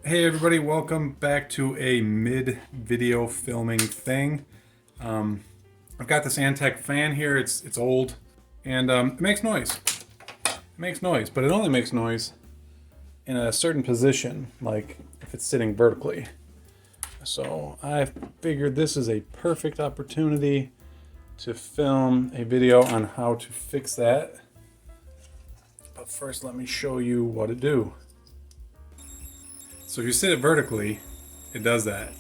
Hey everybody, welcome back to a mid-video filming thing. I've got this Antec fan here. It's old, and it makes noise. It makes noise, but it only makes noise in a certain position, like if it's sitting vertically. So I figured this is a perfect opportunity to film a video on how to fix that. But first, let me show you what to do. So if you sit it vertically, it does that,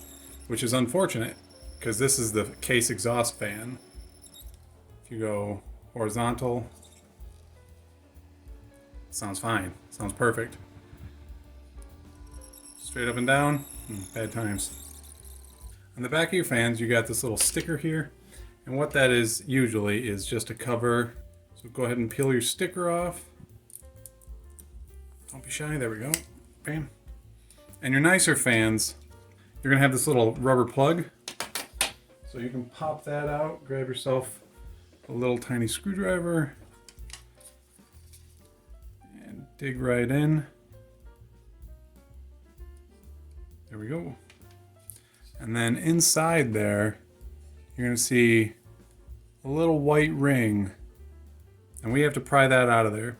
which is unfortunate because this is the case exhaust fan. If you go horizontal, it sounds fine, sounds perfect. Straight up and down, bad times. On the back of your fans, you got this little sticker here, and what that is usually is just a cover. So go ahead and peel your sticker off. Don't be shy, there we go, bam. And your nicer fans, you're gonna have this little rubber plug. So you can pop that out, grab yourself a little tiny screwdriver, and dig right in. There we go. And then inside there, you're gonna see a little white ring, and we have to pry that out of there.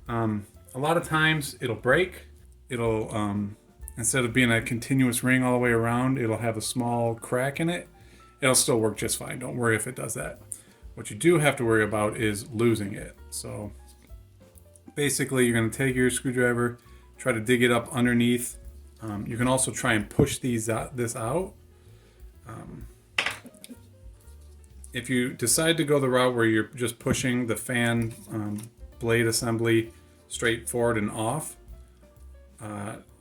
A lot of times it'll break. It'll, instead of being a continuous ring all the way around, it'll have a small crack in it. It'll still work just fine. Don't worry if it does that. What you do have to worry about is losing it. So basically, you're going to take your screwdriver, try to dig it up underneath. You can also try and push this out. If you decide to go the route where you're just pushing the fan blade assembly straight forward and off,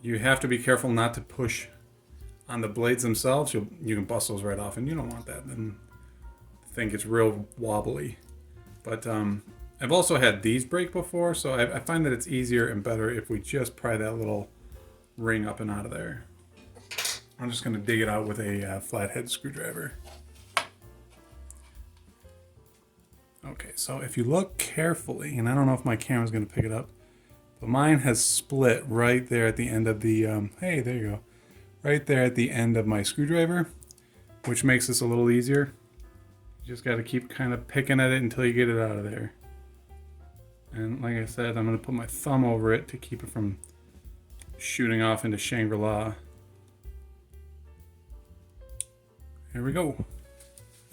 you have to be careful not to push on the blades themselves. You can bust those right off, and you don't want that. Then the thing gets real wobbly. But I've also had these break before, so I find that it's easier and better if we just pry that little ring up and out of there. I'm just going to dig it out with a flathead screwdriver. Okay, so if you look carefully, and I don't know if my camera's going to pick it up, but mine has split right there at the end of the, hey, there you go. Right there at the end of my screwdriver, which makes this a little easier. You just got to keep kind of picking at it until you get it out of there. And like I said, I'm going to put my thumb over it to keep it from shooting off into Shangri-La. Here we go.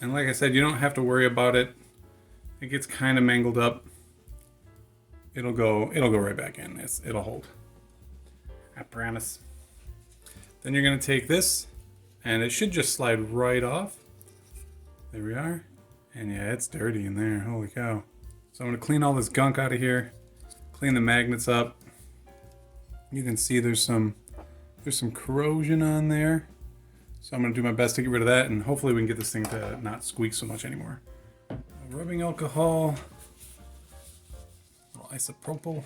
And like I said, you don't have to worry about it. It gets kind of mangled up. It'll go right back in. It'll hold. I promise. Then you're going to take this, and it should just slide right off. There we are. And yeah, it's dirty in there. Holy cow. So I'm going to clean all this gunk out of here. Clean the magnets up. You can see there's some corrosion on there. So I'm going to do my best to get rid of that, and hopefully we can get this thing to not squeak so much anymore. Rubbing alcohol. Isopropyl.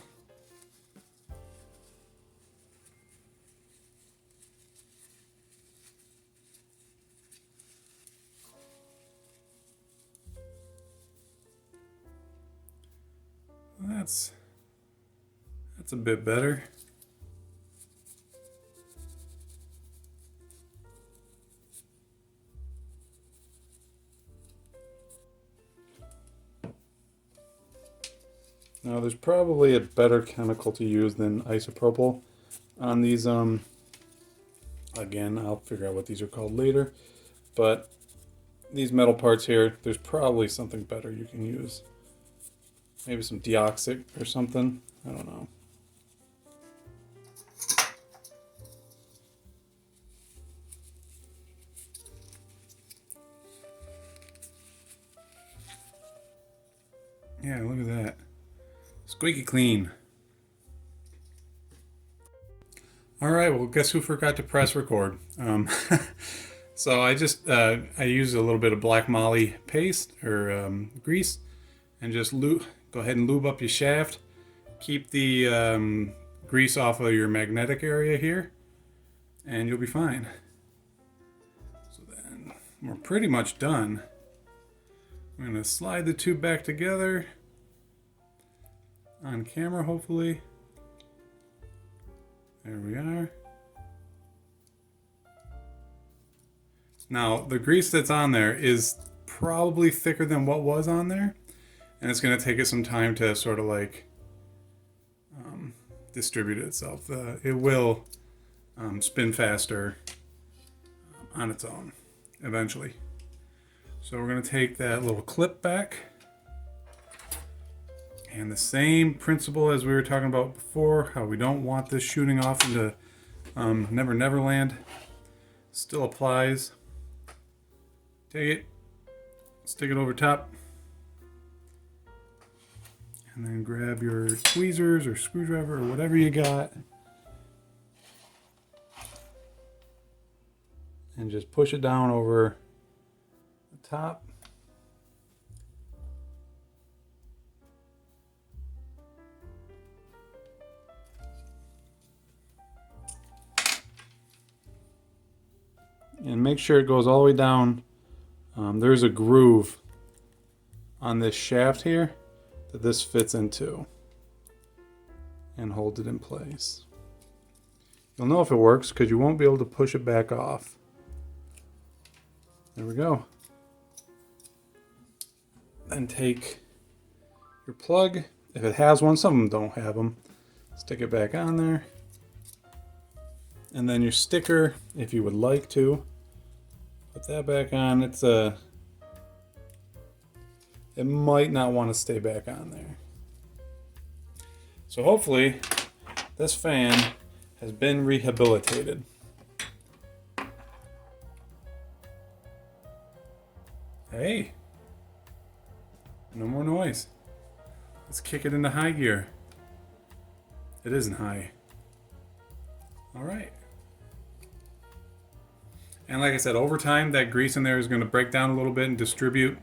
That's a bit better. Now there's probably a better chemical to use than isopropyl on these. Again, I'll figure out what these are called later, but these metal parts here, there's probably something better you can use. Maybe some deoxit or something, I don't know. Yeah, look at that. Squeaky clean. All right, well, guess who forgot to press record? So I just, I used a little bit of black moly paste or grease and just go ahead and lube up your shaft. Keep the grease off of your magnetic area here, and you'll be fine. So then we're pretty much done. I'm going to slide the two back together on camera, hopefully. There we are. Now, the grease that's on there is probably thicker than what was on there, and it's going to take it some time to sort of like distribute itself. It will spin faster on its own eventually. So we're going to take that little clip back, and the same principle as we were talking about before, how we don't want this shooting off into Never Never Land, still applies. Take it, stick it over top, and then grab your tweezers or screwdriver or whatever you got, and just push it down over the top. And make sure it goes all the way down. There's a groove on this shaft here that this fits into and holds it in place. You'll know if it works because you won't be able to push it back off. There we go. Then take your plug, if it has one, some of them don't have them, stick it back on there. And then your sticker, if you would like to, put that back on. It might not want to stay back on there. So hopefully this fan has been rehabilitated. Hey, no more noise. Let's kick it into high gear. It isn't high. All right. And like I said, over time, that grease in there is going to break down a little bit and distribute,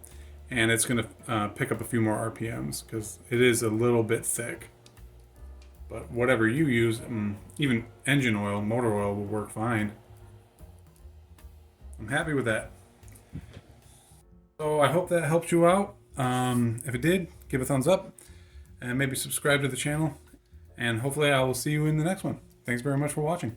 and it's going to pick up a few more RPMs because it is a little bit thick. But whatever you use, even engine oil, motor oil will work fine. I'm happy with that. So I hope that helped you out. If it did, give a thumbs up and maybe subscribe to the channel. And hopefully I will see you in the next one. Thanks very much for watching.